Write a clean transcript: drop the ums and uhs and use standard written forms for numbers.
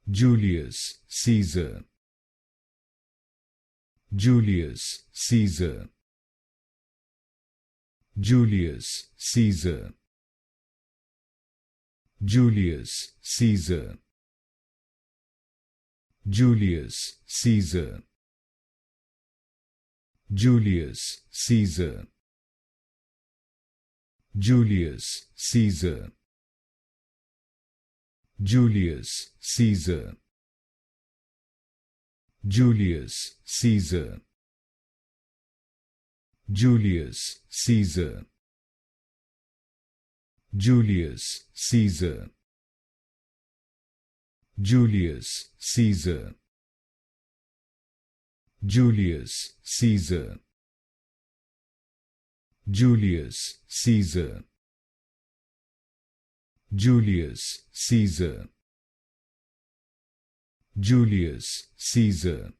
Julius Caesar, Julius Caesar, Julius Caesar, Julius Caesar, Julius Caesar, Julius Caesar, Julius Caesar, Julius Caesar, Julius Caesar, Julius Caesar, Julius Caesar, Julius Caesar, Julius Caesar, Julius Caesar, Julius Caesar, Julius Caesar,